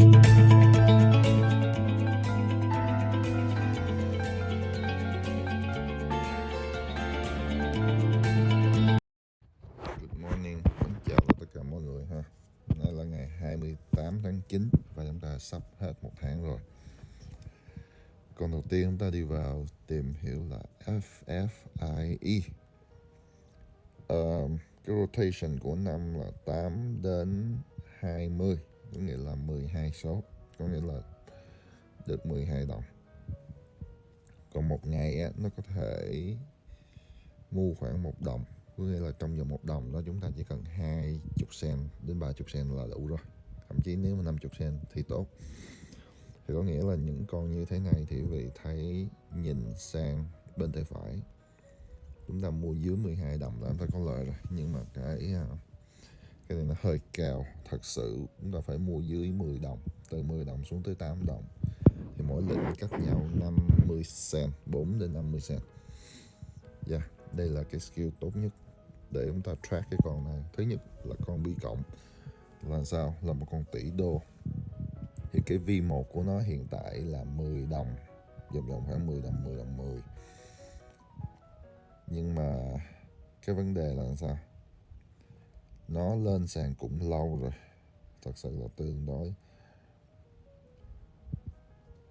Good morning, xin chào tất cả mọi người ha. Nay là ngày 28 tháng 9 và chúng ta sắp hết một tháng rồi. Còn đầu tiên chúng ta đi vào tìm hiểu là FFIE. Cái rotation của năm là 8 đến 20, có nghĩa là 12 số, có nghĩa là được 12 đồng. Còn một ngày á, nó có thể mua khoảng 1 đồng, có nghĩa là trong vòng 1 đồng đó chúng ta chỉ cần 20 cent đến 30 cent là đủ rồi. Thậm chí nếu mà 50 cent thì tốt. Thì có nghĩa là những con như thế này thì quý vị thấy nhìn sang bên tay phải, chúng ta mua dưới 12 đồng là chúng ta có lợi rồi. Nhưng mà cái này nó hơi cao. Thật sự chúng ta phải mua dưới 10 đồng, từ 10 đồng xuống tới 8 đồng. Thì mỗi lệnh cách nhau 50 cent, 4 đến 50 cent. Đây là cái skill tốt nhất để chúng ta track cái con này. Thứ nhất là con bi cộng là sao? Là một con tỷ đô. Thì cái V1 của nó hiện tại là 10 đồng, vòng khoảng 10 đồng, 10 đồng 10. Nhưng mà cái vấn đề là sao? Nó lên sàn cũng lâu rồi, thật sự là tương đối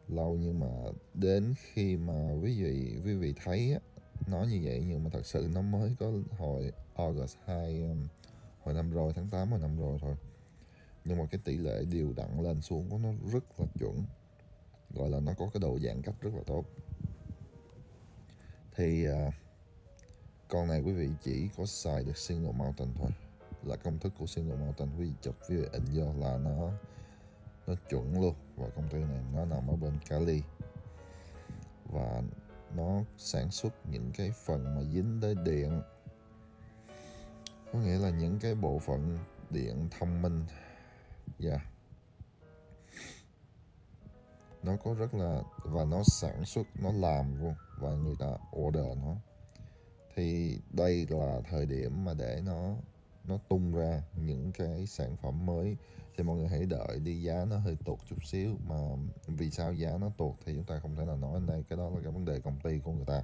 lâu. Nhưng mà đến khi mà quý vị thấy á, nó như vậy, nhưng mà thật sự nó mới có hồi August 2, hồi năm rồi, tháng 8 hồi năm rồi thôi. Nhưng mà cái tỷ lệ đều đặn lên xuống của nó rất là chuẩn, gọi là nó có cái độ giãn cách rất là tốt. Thì con này quý vị chỉ có xài được single mountain thôi, là công thức của single mountain. Quý vị chụp với ảnh do là nó chuẩn luôn. Và công ty này nó nằm ở bên Cali và nó sản xuất những cái phần mà dính tới điện, có nghĩa là những cái bộ phận điện thông minh. Nó có rất là, và nó sản xuất, nó làm luôn và người ta order nó. Thì đây là thời điểm mà để nó tung ra những cái sản phẩm mới. Thì mọi người hãy đợi đi, giá nó hơi tụt chút xíu. Mà vì sao giá nó tụt thì chúng ta không thể nào nói ở đây, cái đó là cái vấn đề công ty của người ta.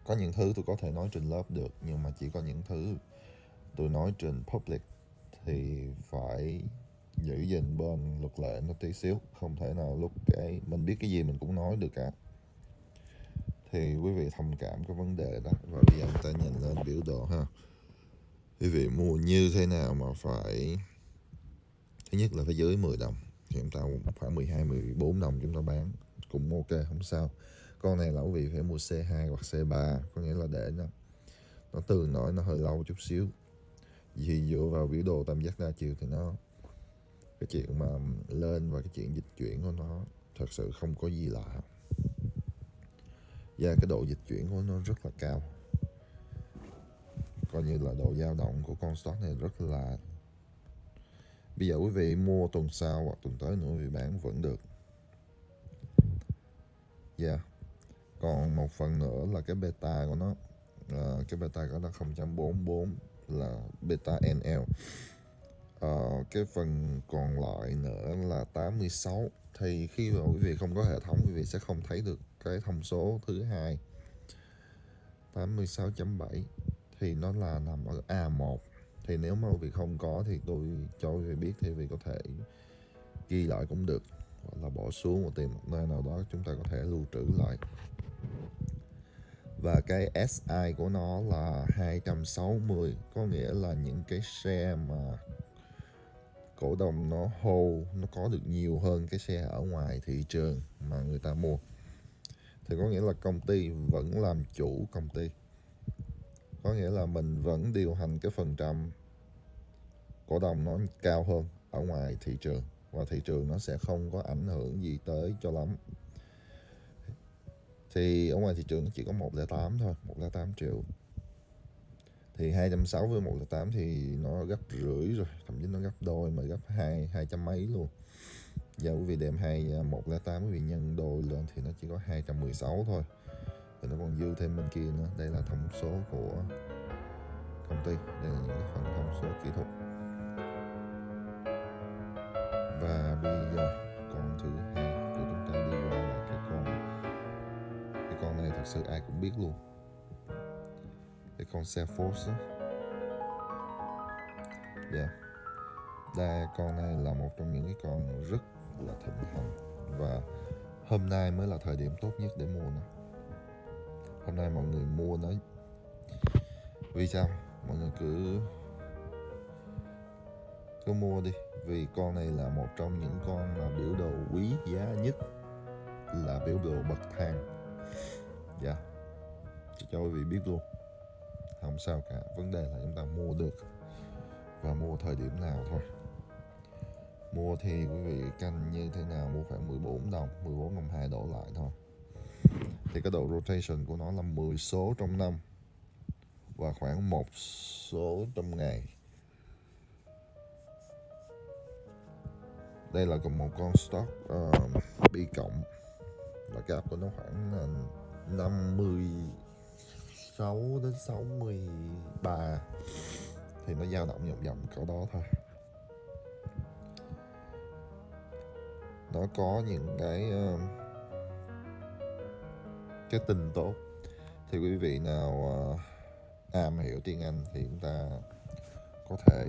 Có những thứ tôi có thể nói trên lớp được, nhưng mà chỉ có những thứ tôi nói trên public thì phải giữ gìn bên luật lệ nó tí xíu. Không thể nào lúc cái mình biết cái gì mình cũng nói được cả. Thì quý vị thông cảm cái vấn đề đó. Và bây giờ chúng ta nhìn lên biểu đồ ha. Quý vị mua như thế nào mà phải, thứ nhất là phải dưới 10 đồng. Thì chúng ta khoảng 12, 14 đồng chúng ta bán cũng ok, không sao. Con này là quý vị phải mua C2 hoặc C3, có nghĩa là để nó tương nổi, nó hơi lâu chút xíu. Vì dựa vào biểu đồ tam giác đa chiều thì nó, cái chuyện mà lên và cái chuyện dịch chuyển của nó thật sự không có gì lạ. Và cái độ dịch chuyển của nó rất là cao, coi như là độ dao động của con stock này rất là. Bây giờ quý vị mua tuần sau hoặc tuần tới nữa quý vị bán vẫn được. Còn một phần nữa là cái beta của nó. Cái beta của nó 0.44 là beta NL. Cái phần còn lại nữa là 86. Thì khi mà quý vị không có hệ thống, quý vị sẽ không thấy được cái thông số thứ hai 86.7. Thì nó là nằm ở A1. Thì nếu mà quý vị không có thì tôi cho quý vị biết, thì quý vị có thể ghi lại cũng được, hoặc là bỏ xuống và tìm một nơi nào đó chúng ta có thể lưu trữ lại. Và cái SI của nó là 260, có nghĩa là những cái share mà cổ đông nó hold, nó có được nhiều hơn cái share ở ngoài thị trường mà người ta mua. Thì có nghĩa là công ty vẫn làm chủ công ty, có nghĩa là mình vẫn điều hành cái phần trăm cổ đông nó cao hơn ở ngoài thị trường, và thị trường nó sẽ không có ảnh hưởng gì tới cho lắm. Thì ở ngoài thị trường nó chỉ có 108 thôi, 108 triệu. Thì 260 với 108 thì nó gấp rưỡi rồi, thậm chí nó gấp đôi, mà gấp 200 mấy luôn. Giờ quý vị đem 108 quý vị nhân đôi lên thì nó chỉ có 216 thôi. Thì nó còn dư thêm bên kia nữa. Đây là thông số của công ty, đây là những cái phần thông số kỹ thuật. Và bây giờ con thứ hai của chúng ta đi qua là cái con này thật sự ai cũng biết luôn, cái con Salesforce á. Yeah. Con này là một trong những cái con rất là thịnh hành, và hôm nay mới là thời điểm tốt nhất để mua nó. Hôm nay mọi người mua nó vì sao? Mọi người cứ mua đi, vì con này là một trong những con mà biểu đồ quý giá nhất, là biểu đồ bậc thang. Dạ, cho quý vị biết luôn, không sao cả, vấn đề là chúng ta mua được và mua thời điểm nào thôi. Mua thì quý vị canh như thế nào, mua khoảng 14 đồng 2 đổ lại thôi. Thì cái độ rotation của nó là 10 số trong năm và khoảng 1 số trong ngày. Đây là một con stock B cộng, và gap của nó khoảng 56 đến 63, thì nó dao động vòng cỡ đó thôi. Nó có những cái tin tốt. Thì quý vị nào am hiểu tiếng Anh thì chúng ta có thể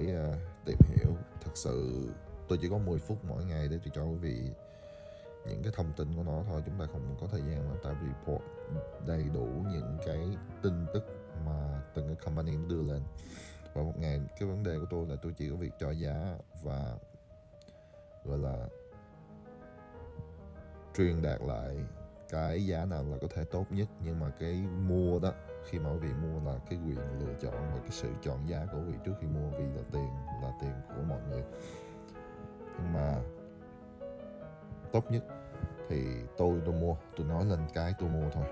tìm hiểu. Thật sự tôi chỉ có 10 phút mỗi ngày để cho quý vị những cái thông tin của nó thôi. Chúng ta không có thời gian mà ta report đầy đủ những cái tin tức mà từng cái company đưa lên. Và một ngày cái vấn đề của tôi là tôi chỉ có việc cho giá và gọi là truyền đạt lại cái giá nào là có thể tốt nhất. Nhưng mà cái mua đó, khi mà quý vị mua là cái quyền lựa chọn và cái sự chọn giá của quý vị trước khi mua, vì là tiền của mọi người. Nhưng mà tốt nhất thì tôi mua, tôi nói lên cái tôi mua thôi,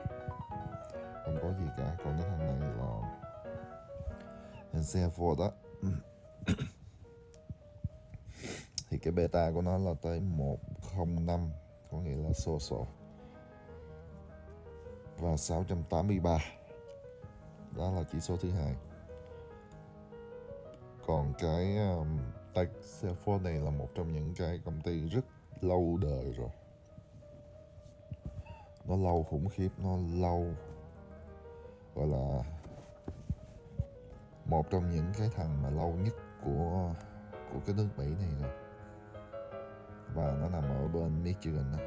không có gì cả. Còn cái thằng này là thằng Salesforce đó thì cái beta của nó là tới 105, có nghĩa là social, và 683. Đó là chỉ số thứ hai. Còn cái Salesforce này là một trong những cái công ty rất lâu đời rồi. Nó lâu khủng khiếp, nó lâu, gọi là một trong những cái thằng mà lâu nhất của cái nước Mỹ này rồi. Và nó nằm ở bên Michigan đó.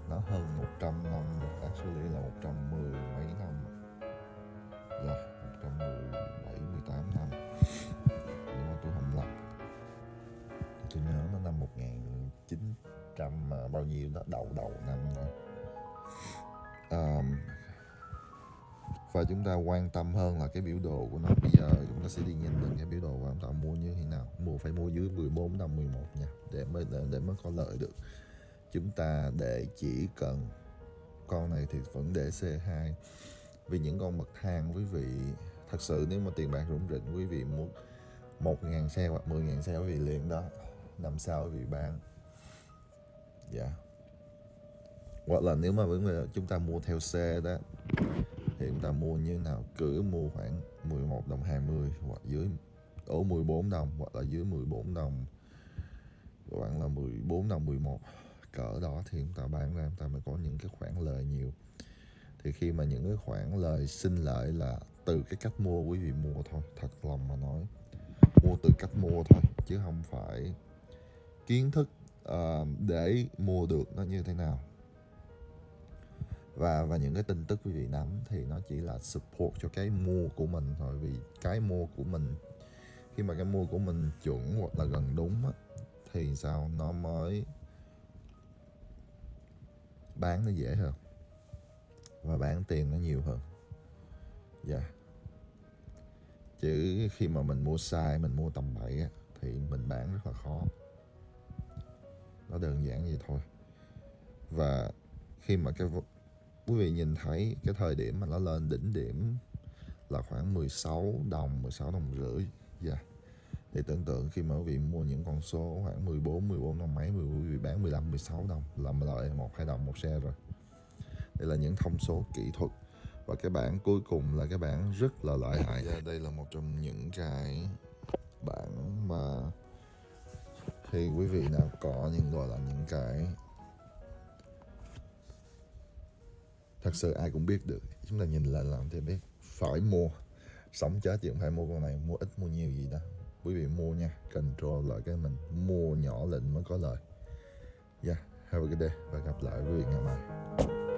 Nó hơn 100 năm, actually là 110 mấy năm. Dạ, 117, 18 năm. Nhưng mà tôi không lầm. Tôi nhớ nó năm 1900 mà bao nhiêu đó, đầu năm rồi. Và chúng ta quan tâm hơn là cái biểu đồ của nó. Bây giờ chúng ta sẽ đi nhìn lên cái biểu đồ và chúng ta mua như thế nào. Phải mua dưới 14 đồng 11 nha, để mới có lợi được. Chúng ta để chỉ cần con này thì vẫn để C2. Vì những con bậc thang, quý vị thật sự nếu mà tiền bạc rủng rỉnh, quý vị muốn 1.000 sale hoặc 10.000 sale quý vị liền đó, năm sau quý vị bán. Dạ. Hoặc là nếu mà chúng ta mua theo xe đó thì chúng ta mua như thế nào, cứ mua khoảng 11 đồng 20 hoặc dưới 14 đồng hoặc là dưới 14 đồng, khoảng là 14 đồng 11 cỡ đó thì chúng ta bán ra, chúng ta mới có những cái khoản lời nhiều. Thì khi mà những cái khoản lời sinh lợi là từ cái cách mua quý vị mua thôi, thật lòng mà nói, mua từ cách mua thôi, chứ không phải kiến thức để mua được nó như thế nào. Và những cái tin tức quý vị nắm thì nó chỉ là support cho cái mua của mình thôi. Vì cái mua của mình, khi mà cái mua của mình chuẩn hoặc là gần đúng á, thì sao nó mới bán nó dễ hơn và bán tiền nó nhiều hơn. Dạ. Chứ khi mà mình mua sai, mình mua tầm bậy á, thì mình bán rất là khó. Nó đơn giản vậy thôi. Và khi mà quý vị nhìn thấy cái thời điểm mà nó lên đỉnh điểm là khoảng 16 đồng rưỡi. Dạ. Thì tưởng tượng khi mà quý vị mua những con số khoảng 14 đồng mấy, quý vị bán 15, 16 đồng là lợi 1-2 đồng một share rồi. Đây là những thông số kỹ thuật. Và cái bảng cuối cùng là cái bảng rất là lợi hại. Đây là một trong những cái bảng mà Thì quý vị nào có những gọi là những cái thật sự ai cũng biết được, chúng ta nhìn lại làm thì biết phải mua, sống chết chứ không phải mua con này, mua ít mua nhiều gì đâu. Quý vị mua nha, control lại cái mình mua nhỏ lệnh mới có lời. Yeah, have a good day và gặp lại quý vị ngày mai.